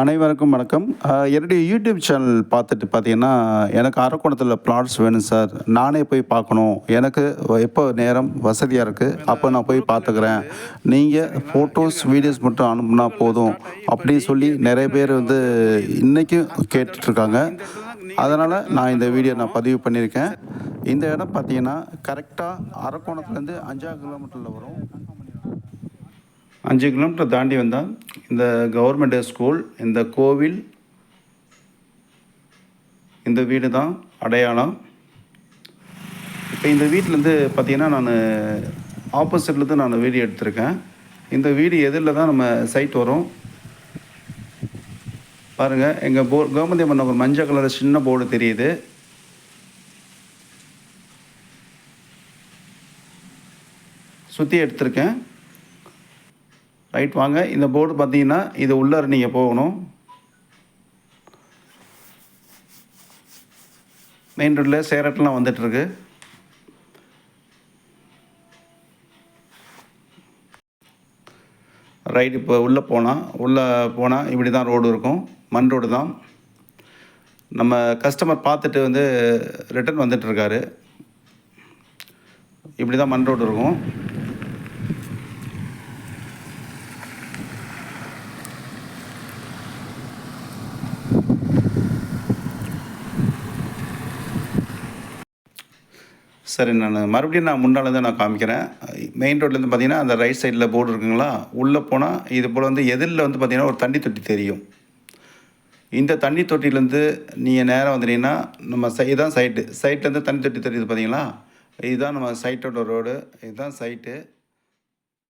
அனைவருக்கும் வணக்கம். என்னுடைய யூடியூப் சேனல் பார்த்துட்டு பார்த்தீங்கன்னா, எனக்கு அரக்கோணத்தில பிளாட்ஸ் வேணும் சார். நானே போய் பார்க்கணும். எனக்கு எப்போ நேரம் வசதியாக இருக்குது, அப்போ நான் போய் பார்த்துக்கிறேன். நீங்கள் ஃபோட்டோஸ், வீடியோஸ் மட்டும் அனுப்புனா போதும் அப்படின்னு சொல்லி நிறைய பேர் இன்றைக்கும் கேட்டுட்ருக்காங்க. அதனால் நான் இந்த வீடியோ பதிவு பண்ணியிருக்கேன். இந்த இடம் பார்த்தீங்கன்னா, கரெக்டாக அரக்கோணத்துலேருந்து 5 கிலோமீட்டரில் வரும். 5 கிலோமீட்டர் தாண்டி வந்தால் இந்த கவர்மெண்ட் ஸ்கூல், இந்த கோவில், இந்த வீடு தான் அடையாளம். இப்போ இந்த வீட்டிலேருந்து பார்த்தீங்கன்னா, நான் ஆப்போசிட்லேருந்து நான் வீடியோ எடுத்திருக்கேன். இந்த வீடு எதிரில் தான் நம்ம சைட் வரும். பாருங்கள், எங்கள் கோமதி அம்மன் ஒரு மஞ்சள் கலர் சின்ன போர்டு தெரியுது. சுற்றி எடுத்திருக்கேன். ரைட், வாங்க. இந்த போர்டு பார்த்தீங்கன்னா, இது உள்ளார நீங்கள் போகணும். மெயின் ரோட்டில் சேரட்டெலாம் வந்துட்டுருக்கு. ரைட், இப்போ உள்ளே போனால் இப்படி தான் ரோடு இருக்கும். மண் ரோடு தான். நம்ம கஸ்டமர் பார்த்துட்டு ரிட்டர்ன் வந்துட்டுருக்காரு. இப்படி தான் மண் ரோடு இருக்கும். சரி, நான் மறுபடியும் முன்னால் நான் காமிக்கிறேன். மெயின் ரோட்லேருந்து பார்த்தீங்கன்னா, அந்த ரைட் சைடில் போர்டு இருக்குங்களா, உள்ளே போனால் இது போல் எதிரில் பார்த்தீங்கன்னா ஒரு தண்ணி தொட்டி தெரியும். இந்த தண்ணி தொட்டிலேருந்து நீங்கள் நேராக வந்துட்டீங்கன்னா நம்ம இதுதான் சைட்லேருந்து தண்ணி தொட்டி தெரியுது பார்த்தீங்களா, இதுதான் நம்ம சைட்டோட ரோடு. இதுதான் சைட்டு.